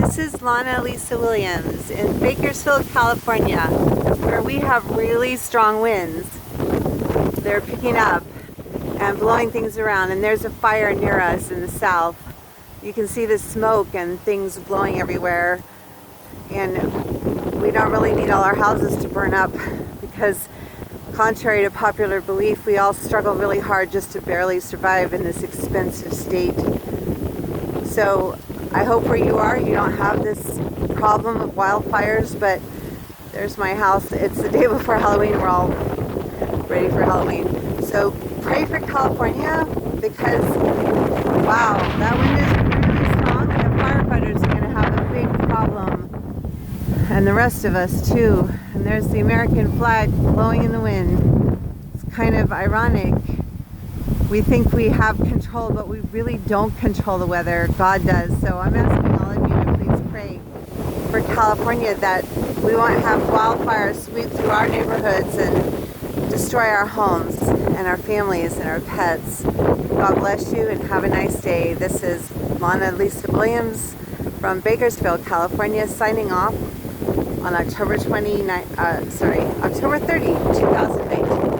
This is Lana Lisa Williams in Bakersfield, California, where we have really strong winds. They're picking up and blowing things around, and there's a fire near us in the south. You can see the smoke and things blowing everywhere, and we don't really need all our houses to burn up because, contrary to popular belief, we all struggle really hard just to barely survive in this expensive state. So I hope where you are you don't have this problem of wildfires, but there's my house. It's the day before Halloween. We're all ready for Halloween. So pray for California because, wow, that wind is really strong and the firefighters are going to have a big problem. And the rest of us too. And there's the American flag blowing in the wind. It's kind of ironic. We think we have control, but we really don't control the weather. God does. So I'm asking all of you to please pray for California that we won't have wildfires sweep through our neighborhoods and destroy our homes and our families and our pets. God bless you and have a nice day. This is Lana Lisa Williams from Bakersfield, California, signing off on October 30, 2019.